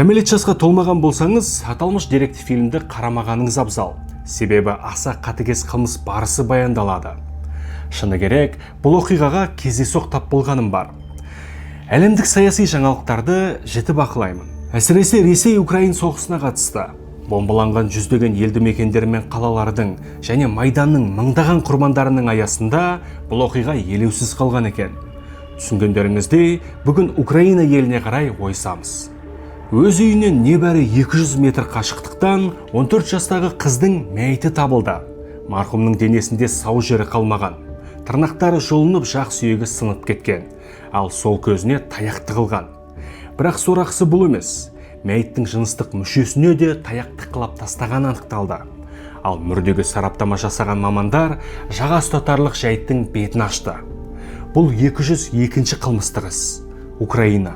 Кәмелет жасқа толмаған болсаңыз, аталмыш деректі фильмді қарамағаныңыз абзал. Себебі аса қатыгез қылмыс барысы баяндалады. Шыны керек, бұл оқиғаға кездейсоқ тап болғаным бар. Әлемдік саяси жаңалықтарды жіті бақылаймын. Әсіресе Ресей-Украин соғысына қатысты. Бомбаланған жүздеген елді мекендер мен қалалардың және Майданның мыңдаған құрбандарының аясында бұл оқиға елеусіз қалған екен. Түсінгендеріңіздей, бүгін Украина еліне қарай ойысамыз. Өз үйінен небәрі 200 метр қашықтықтан 14 жастағы қыздың мәйіті табылды. Марқұмның денесінде сау жері қалмаған. Тырнақтары жұлынып, жақ сүйегі сынып кеткен, ал сол көзіне таяқ тығылған. Бірақ сорақысы бұл емес. Мәйіттің жыныстық мүшесіне де таяқ тықылап тастаған анықталды. Ал мүрдеге сараптама жасаған мамандар жаға ұстатарлық жайттың бетін ашты. Бұл 202-ші қылмыстық іс. Украина.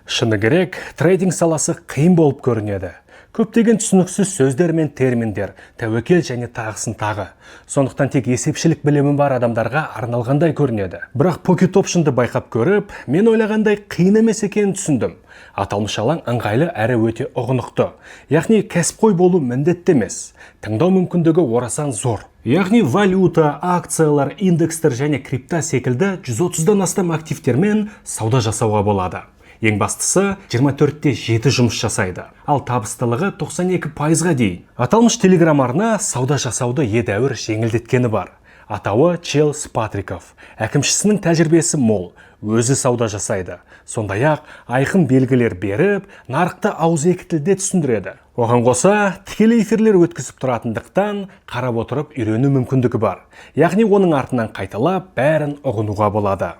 Шыны керек, трейдинг саласы қиын болып көрінеді. Көптеген түсініксіз сөздер мен терминдер, тәуекел және тағысын тағы. Сондықтан тек есепшілік білімі бар адамдарға арналғандай көрінеді. Бірақ Pocket Option'ды байқап көріп, мен ойлағандай қиын емес екенін түсіндім. Аталмыш алаң ыңғайлы әрі өте ұғынықты. Яғни кәсіпқой болу міндетті емес. Таңдау мүмкіндігі орасан зор. Яғни валюта, акциялар, индекстер және крипта секілді 130-дан астам активтермен сауда жасауға болады. Ең бастысы 24-те 7 жұмыс жасайды, ал табыстылығы 92%-ға дейін. Аталмыш телеграм арна сауда жасауды едәуір жеңілдеткені бар. Атауы Чел Спатриков. Әкімшісінің тәжірибесі мол, өзі сауда жасайды. Сондай-ақ айқын белгілер беріп, нарықты ауызекі тілде түсіндіреді. Оған қоса, тікелей эфирлер өткізіп тұратындықтан қарап отырып үйрену мүмкіндігі бар. Яғни оның артынан қайталап, бәрін ұғынуға болады.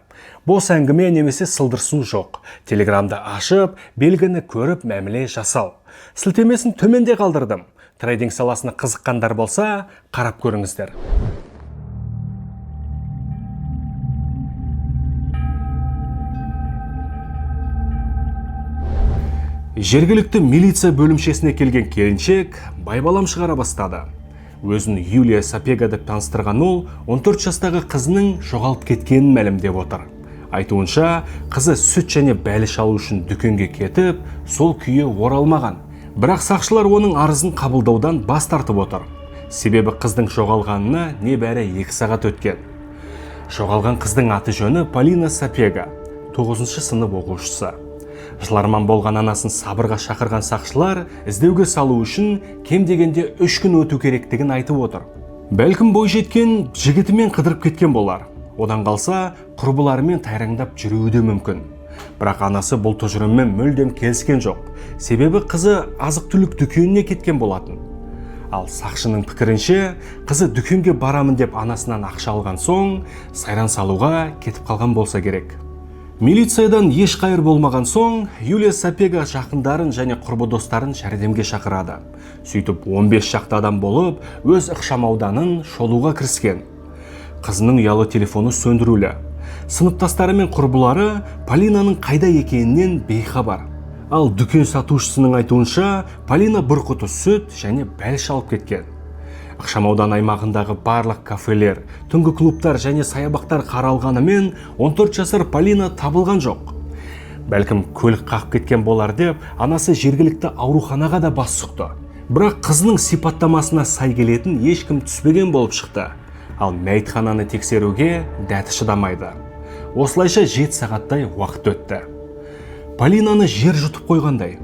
Бос әңгіме немесе сылдырсу жоқ. Телеграмды ашып, белгіні көріп мәміле жасау. Сілтемесін төменде қалдырдым. Трейдинг саласына қызыққандар болса, қарап көріңіздер. Жергілікті милиция бөлімшесіне келген келіншек байбалам шығара бастады. Өзін Юлия Сапега деп таныстырған ол 14 жастағы қызының жоғалып кеткенін мәлімдеп отыр. Айтуынша, қызы сүт және бәліш алу үшін дүкенге кетіп, сол күйі оралмаған. Бірақ сақшылар оның арызын қабылдаудан бас тартып отыр. Себебі қыздың жоғалғанына небәрі 2 сағат өткен. Жоғалған қыздың аты жөні Полина Сапега, 9-шы сынып оқушысы. Жыларман болған анасын сабырға шақырған сақшылар іздеуге салу үшін кем дегенде 3 күн өту керектігін айтып отыр. Бәлкім бойжеткен жігітімен қыдырып кеткен болар. Одан қалса, құрбыларымен тайраңдап жүруі де мүмкін. Бірақ анасы бұл тұжырыммен мүлдем келіскен жоқ. Себебі қызы азық-түлік дүкеніне кеткен болатын. Ал сақшының пікірінше, қызы дүкенге барамын деп анасынан ақша алған соң, сайран салуға кетіп қалған болса керек. Милициядан еш қайыр болмаған соң, Юлия Сапега жақындарын және құрбы достарын жәрдемге шақырады. Сөйтіп 15 шақты адам болып, өз ықшамауданын шолуға кіріскен. Қызының ұялы телефоны сөндірулі. Сыныптастары мен құрбылары Полинаның қайда екенінен бейхабар. Ал дүкен сатушысының айтуынша, Полина бір құты сүт және бәліш алып кеткен. Ықшамаудан аймағындағы барлық кафелер, түнгі клубтар және саябақтар қаралғанымен 14 жасар Полина табылған жоқ. Бәлкім көлік қағып кеткен болар деп, анасы жергілікті ауруханаға да бас сұқты. Бірақ қызының сипаттамасына сай келетін ешкім түспеген болып шықты. Ал мәйітхананы тексеруге дәті шыдамайды. Осылайша 7 сағаттай уақыт өтті. Полинаны жер жұтып қойғандай.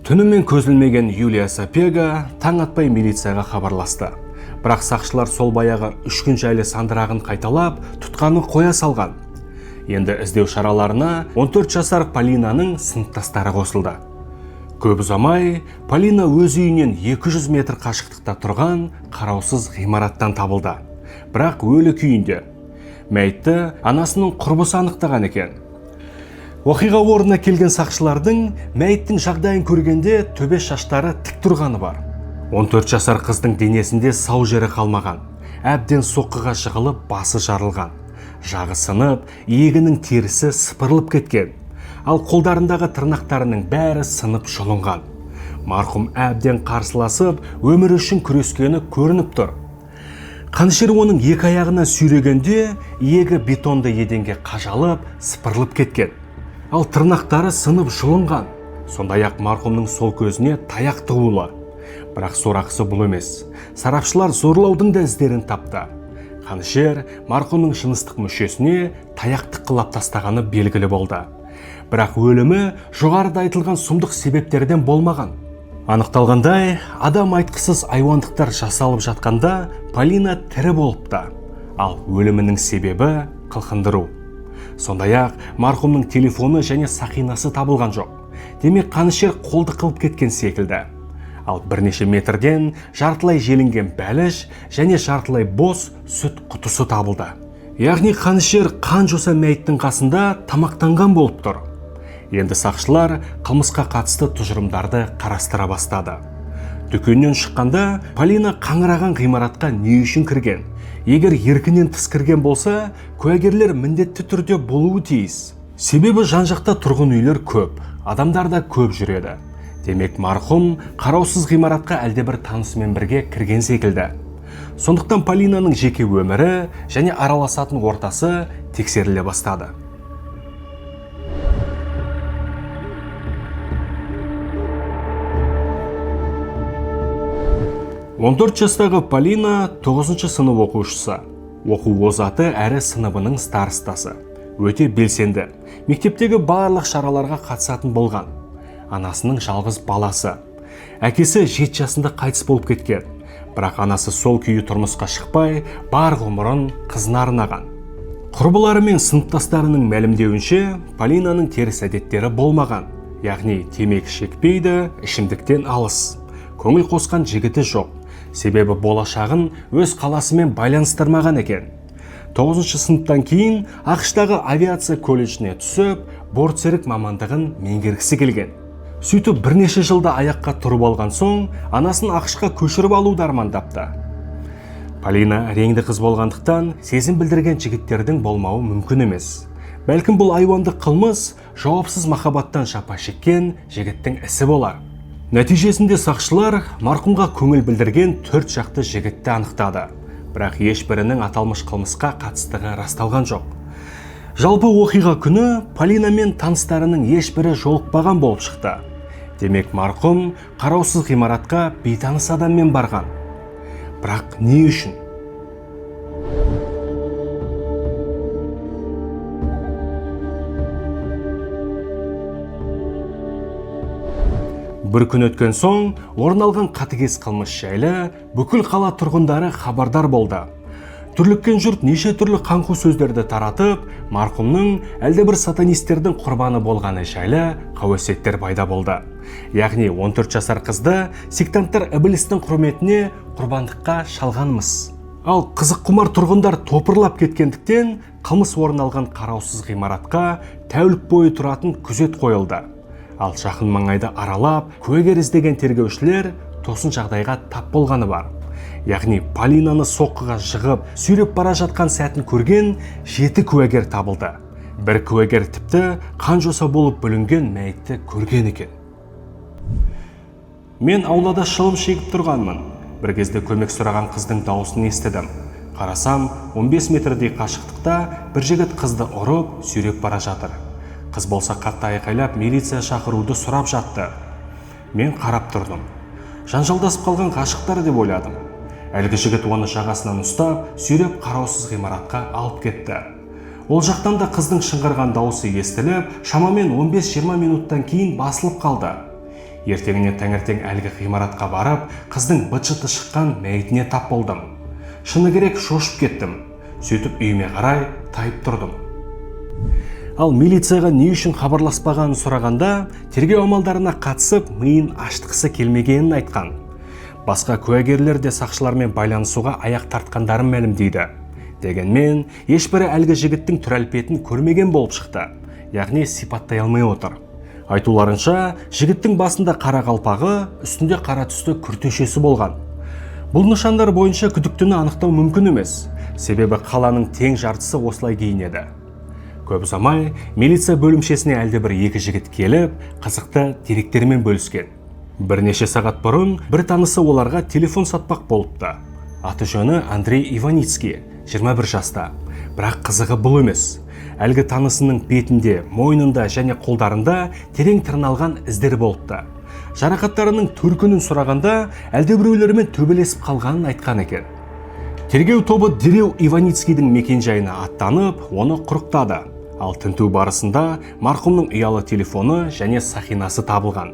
Түнімен көзілмеген Юлия Сапега таң атпай милицияға хабарласты. Бірақ сақшылар сол баяғы 3 күн жайлы сандырағын қайталап, тұтқаны қоя салған. Енді іздеу шараларына 14 жасар Полинаның сыныптастары қосылды. Көп ұзамай, Полина өз үйінен 200 метр қашықтықта тұрған қараусыз ғимараттан табылды. Бірақ өлі күйінде. Мәйітті анасының құрбысы анықтаған екен. Оқиға орнына келген сақшылардың мәйіттің жағдайын көргенде төбе шаштары тік тұрғаны бар. 14 жасар қыздың денесінде сау жері қалмаған. Әбден соққыға жығылып, басы жарылған. Жағы сынып, иегінің терісі сыпырылып кеткен. ал қолдарындағы тырнақтарының бәрі сынып жұлынған. Марқұм әбден қарсыласып, өмір үшін күрескені көрініп тұр. Қанішер оның екі аяғынан сүйрегенде, иегі бетонды еденге қажалып, сыпырылып кеткен. Ал тырнақтары сынып жұлынған. Сондай-ақ марқұмның сол көзіне таяқ тығулы. Бірақ сорақысы бұл емес. Сарапшылар зорлаудың да іздерін тапты. Қанішер марқұмның жыныстық мүшесіне таяқ тыққылап тастағаны белгілі болды. Бірақ өлімі жоғарыда айтылған сұмдық себептерден болмаған. Анықталғандай, адам айтқысыз айуандықтар жасалып жатқанда Полина тірі болыпты, ал өлімінің себебі қылқындыру. Сондай-ақ марқұмның телефоны және сақинасы табылған жоқ. Демек қанішер қолды қылып кеткен секілді. Ал бірнеше метрден жартылай желінген бәліш және жартылай бос сүт құтысы табылды. Яғни қанішер қан жоса мәйіттің қасында тамақтанған болып тұр. Енді сақшылар қылмысқа қатысты тұжырымдарды қарастыра бастады. Дүкеннен шыққанда Полина қаңыраған ғимаратқа не үшін кірген? Егер еркінен тыс кірген болса, куәгерлер міндетті түрде болуы тиіс. Себебі жан-жақта тұрғын үйлер көп, адамдар да көп жүреді. Демек марқұм қараусыз ғимаратқа әлдебір танысымен бірге кірген секілді. Сондықтан Полинаның жеке өмірі және араласатын ортасы тексеріле бастады. 14 жастағы Полина 9 сынып оқушысы. Оқу озаты әрі сыныбының старостасы. Өте белсенді. Мектептегі барлық шараларға қатысатын болған. Анасының жалғыз баласы. Әкесі 7 жасында қайтыс болып кеткен. Бірақ анасы сол күйі тұрмысқа шықпай, бар ғұмырын қызына арнаған. Құрбылары мен сыныптастарының мәлімдеуінше, Полинаның теріс әдеттері болмаған. Яғни темекі шекпейді, ішімдіктен алыс. Көңіл қосқан жігіті жоқ. Себебі болашағын өз қаласымен байланыстырмаған екен. 9 сыныптан кейін ақштағы авиация колледжіне түсіп, бортсерік мамандығын меңгергісі келген. Сөйтіп бірнеше жылда аяққа тұрып алған соң, анасын ақшқа көшіріп алуды армандапты. Полина реңді қыз болғандықтан, сезім білдірген жігіттердің болмауы мүмкін емес. Бәлкім бұл айуандық қылмыс жауапсыз махаббаттан жапа шеккен жігіттің ісі болар. Нәтижесінде сақшылар марқұмға көңіл білдірген 4 жақты жігітті анықтады. Бірақ ешбірінің аталмыш қылмысқа қатыстығы расталған жоқ. Жалпы оқиға күні Полина мен таныстарының ешбірі жолықпаған болып шықты. Демек марқұм қараусыз ғимаратқа бейтаныс адаммен барған. Бірақ не үшін? Бір күн өткен соң, орын алған қатыгез қылмыс жайлы бүкіл қала тұрғындары хабардар болды. Түрліккен жұрт неше түрлі қаңқу сөздерді таратып, марқұмның әлдебір сатанистердің құрбаны болғаны жайлы қауесеттер пайда болды. Яғни 14 жасар қызды сектанттар ібілістің құрметіне құрбандыққа шалғанмыз. Ал қызық құмар тұрғындар топырлап кеткендіктен, қылмыс орын алған қараусыз ғимаратқа тәулік бойы тұратын күзет қойылды. Ал жақын маңайды аралап, куәгер іздеген тергеушілер тосын жағдайға тап болғаны бар. Яғни Полинаны соққыға жығып, сүйреп бара жатқан сәтін көрген 7 куәгер табылды. Бір куәгер тіпті қан жоса болып бүлінген мәйітті көрген екен. Мен аулада шылым шегіп тұрғанмын. Бір кезде көмек сұраған қыздың дауысын естідім. Қарасам, 15 метрдей қашықтықта бір жігіт қызды ұрып, сүйреп бара жатыр. Қыз болса қатты айқайлап милиция шақыруды сұрап жатты. Мен қарап тұрдым. Жанжалдасып қалған ғашықтар деп ойладым. Әлгі жігіт оны жағасынан ұстап, сүйреп қараусыз ғимаратқа алып кетті. Ол жақтан да қыздың шыңғырған дауысы естіліп, шамамен 15-20 минуттан кейін басылып қалды. Ертеңіне таңертең әлгі ғимаратқа барып, қыздың быт-шыты шыққан мәйітіне тап болдым. Шыны керек шошып кеттім. Сөйтіп үйіме қарай тайып тұрдым. Ал милицияға не үшін хабарласпағанын сұрағанда, тергеу амалдарына қатысып, миын аштықысы келмегенін айтқан. Басқа куәгерлер де сақшылармен байланысуға аяқ тартқандарын мәлімдейді. Дегенмен, ешбірі әлгі жігіттің түр-әлпетін көрмеген болып шықты. Яғни сипаттай алмай отыр. Айтуларынша, жігіттің басында қара қалпағы, үстінде қара түсті күртешесі болған. Бұл нышандар бойынша күдіктіні анықтау мүмкін емес. Себебі қаланың тең жартысы осылай киінеді. Көп ұзамай милиция бөлімшесіне әлдебір екі жігіт келіп, қызықты деректермен бөліскен. Бірнеше сағат бұрын бір танысы оларға телефон сатпақ болыпты. Аты жөні Андрей Иваницкий, 21 жаста. Бірақ қызығы бұл емес. Әлгі танысының бетінде, мойнында және қолдарында терең тырналған іздер болыпты. Жарақаттарының төркінін сұрағанда әлдебіреулермен төбелесіп қалғанын айтқан екен. Тергеу тобы дереу Иваницкийдің мекенжайына аттанып, оны құрықтады. Ал тінту барысында марқұмның ұялы телефоны және сақинасы табылған.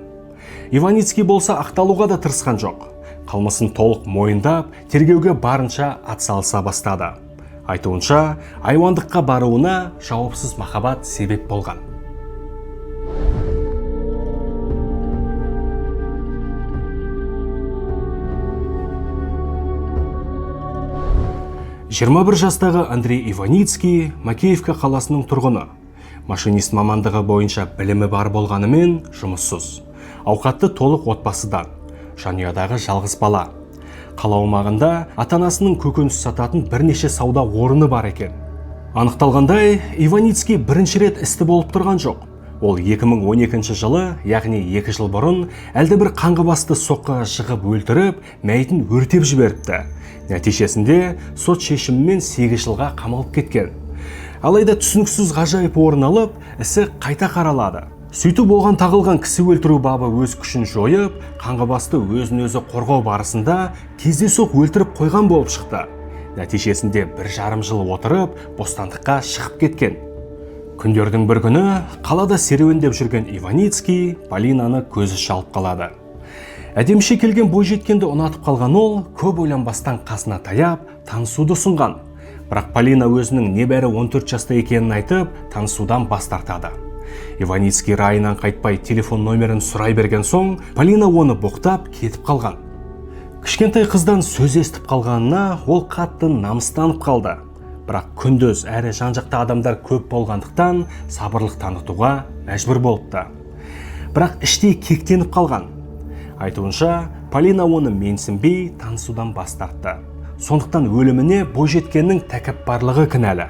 Иваницкий болса ақталуға да тырысқан жоқ. Қылмысын толық мойындап, тергеуге барынша атсалыса бастады. Айтуынша, айуандыққа баруына жауапсыз махаббат себеп болған. «21 жастағы Андрей Иваницкий Макеевка қаласының тұрғыны. Машинист мамандығы бойынша білімі бар болғанымен жұмыссыз. Ауқатты толық отбасыдан. Жанұядағы жалғыз бала. Қала аумағында ата-анасының көкөніс сататын бірнеше сауда орны бар екен. Анықталғандай, Иваницкий бірінші рет істі болып тұрған жоқ. Ол 2012 жылы, яғни 2 жыл бұрын, әлдебір қаңғыбасты соққыға жығып өлтіріп, мәйітін өртеп жіберіпті. Нәтижесінде сот шешімімен 8 жылға қамалып кеткен. Алайда түсініксіз ғажайып орын алып, ісі қайта қаралады. Сөйтіп болған тағылған кісі өлтіру бабы өз күшін жойып, қаңғыбасты өзін-өзі қорғау барысында кездейсоқ өлтіріп қойған болып шықты. Нәтижесінде 1,5 жыл отырып, бостандыққа шығып кеткен. Күндердің бір күні қалада серуендеп жүрген Иваницкий Полинаны көзі шалып қалады. Әдеміше келген бойжеткенді ұнатып қалған ол, көп ойланбастан қасына таяп, танысуды ұсынған. Бірақ Полина өзінің небәрі 14 жаста екенін айтып, танысудан бас тартады. Иваницкий райынан қайтпай телефон номерін сұрай берген соң, Полина оны боқтап кетіп қалған. Кішкентай қыздан сөз естіп қалғанына ол қатты намыстанып қалды. Бірақ күндіз әрі жан-жақта адамдар көп болғандықтан сабырлық танытуға мәжбүр болыпты. Бірақ іштей кектеніп қалған. Айтуынша, Полина оны менсінбей танысудан бас тартты. Сондықтан өліміне бойжеткеннің тәкаппарлығы кінәлі.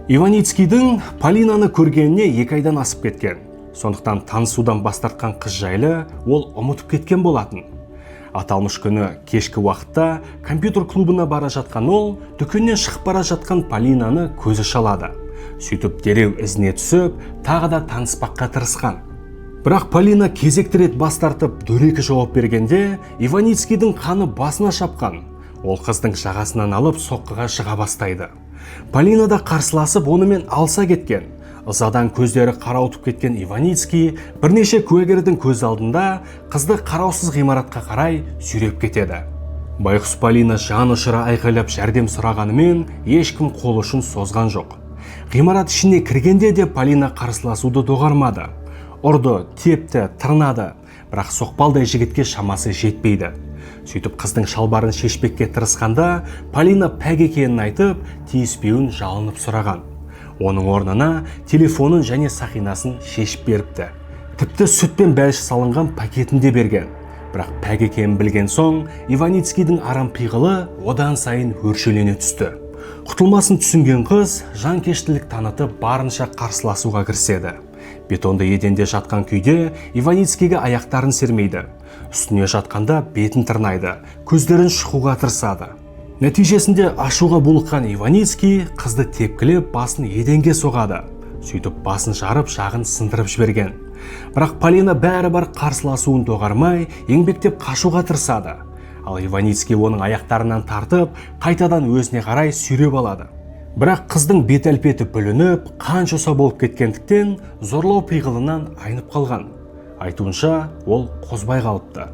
Иваницкийдің Полинаны көргеніне 2 айдан асып кеткен. Сондықтан танысудан бас тартқан қыз жайлы ол ұмытып кеткен болатын. Аталмыш күні кешкі уақытта компьютер клубына бара жатқан ол, дүкеннен шығып бара жатқан Полинаны көзі шалады. Сөйтіп дереу ізіне түсіп, тағы да таныспаққа тырысқан. Бірақ Полина кезекті рет бас тартып дөрекі жауап бергенде, Иваницкийдің қаны басына шапқан. Ол қыздың жағасынан алып соққыға жыға бастайды. Полина да қарсыласып онымен алса кеткен. Ызадан көздері қарауытып кеткен Иваницкий бірнеше куәгердің көз алдында қызды қараусыз ғимаратқа қарай сүйреп кетеді. Байқұс Полина жан ұшыра айқайлап жәрдем сұрағанымен ешкім қол ұшын созған жоқ. Ғимарат ішіне кіргенде де Полина қарсыласуды доғармады. Ұрды, тепті, тырнады, бірақ соқпалдай жігітке шамасы жетпейді. Сөйтіп қыздың шалбарын шешпекке тырысқанда Полина пәк екенін айтып, тиіспеуін жалынып сұраған. Оның орнына телефонын және сақинасын шешіп беріпті. Тіпті сүтпен бәліш салынған пакетін де берген. Бірақ пәк екенін білген соң, Иваницкийдің арам пиғылы одан сайын өршелене түсті. Құтылмасын түсінген қыз жанкештілік танытып барынша қарсыласуға кіріседі. Бетонды еденде жатқан күйде Иваницкийге аяқтарын сермейді. Үстіне жатқанда бетін тырнайды, көздерін шұқуға тырысады. Нәтижесінде ашуға булыққан Иваницкий қызды тепкілеп басын еденге соғады. Сөйтіп басын жарып жағын сындырып жіберген. Бірақ Полина бәрібір қарсыласуын доғармай, еңбектеп қашуға тырысады. Ал Иваницкий оның аяқтарынан тартып, қайтадан өзіне қарай сүйреп алады. Бірақ қыздың бет әлпеті бүлініп, қан жоса болып кеткендіктен зорлау пиғылынан айнып қалған. Айтуынша, ол қозбай қалыпты.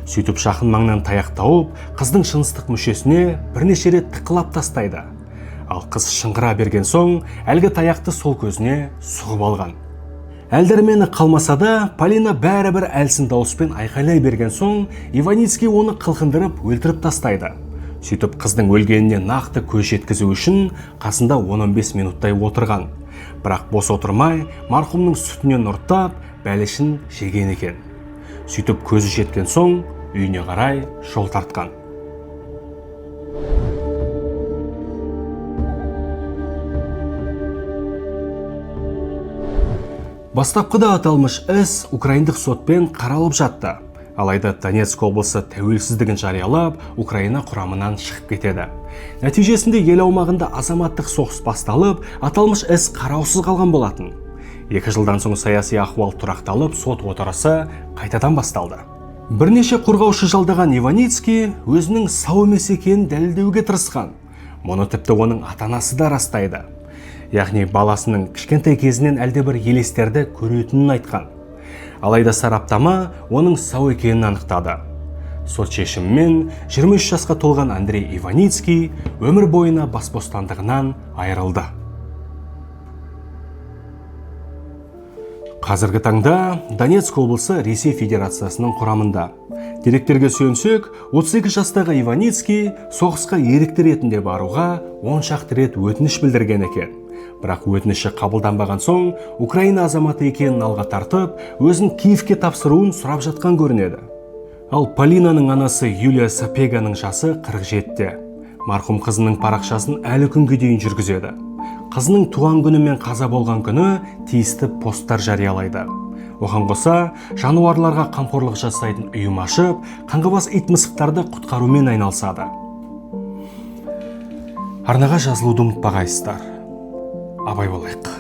Сөйтіп жақын маңнан таяқ тауып, қыздың жыныстық мүшесіне бірнеше рет тықылап тастайды. Ал қыз шыңғыра берген соң, әлгі таяқты сол көзіне сұғып алған. Әлдірмені қалмаса да, Полина бәрібір әлсін дауыспен айқайлай берген соң, Иваницкий оны қылқындырып өлтіріп тастайды. Сөйтіп қыздың өлгеніне нақты көз жеткізу үшін қасында 15 минуттай отырған. Бірақ бос отырмай, марқұмның сүтінен ұрттап, бәлішін жеген екен. Сөйтіп көзі жеткен соң үйіне қарай жол тартқан. Бастапқыда аталмыш іс украиндық сотпен қаралып жатты. Алайда Донецк облысы тәуелсіздігін жариялап, Украина құрамынан шығып кетеді. Нәтижесінде ел аумағында азаматтық соғыс басталып, аталмыш іс қараусыз қалған болатын. 2 жылдан соң саяси ахуал тұрақталып, сот отырысы қайтадан басталды. Бірнеше қорғаушы жалдаған Иваницкий өзінің сау емес екенін дәлелдеуге тырысқан. Мұны тіпті оның ата-анасы да растайды. Яғни баласының кішкентай кезінен әлдебір елестерді көретінін айтқан. Алайда сараптама оның сау екенін анықтады. Сот шешімімен 23 жасқа толған Андрей Иваницкий өмір бойына бас бостандығынан айырылды. Қазіргі таңда Донецк облысы Ресей Федерациясының құрамында. Деректерге сүйенсек, 32 жастағы Иваницкий соғысқа ерікті ретінде баруға 10 шақты рет өтініш білдірген екен. Бірақ өтініші қабылданбаған соң, Украина азаматы екенін алға тартып, өзін Киевке тапсыруын сұрап жатқан көрінеді. Ал Полинаның анасы Юлия Сапеганың жасы 47-те. Марқұм қызының парақшасын әлі күнге дейін жүргізеді. Қызының туған күні мен қаза болған күні тиісті посттар жариялайды. Оған қоса, жануарларға қамқорлық жасайтын ұйым ашып, қаңғыбас ит мысықтарды құтқарумен айналысады. Арнаға жазылуды ұмытпағайсыздар. Абай болайық.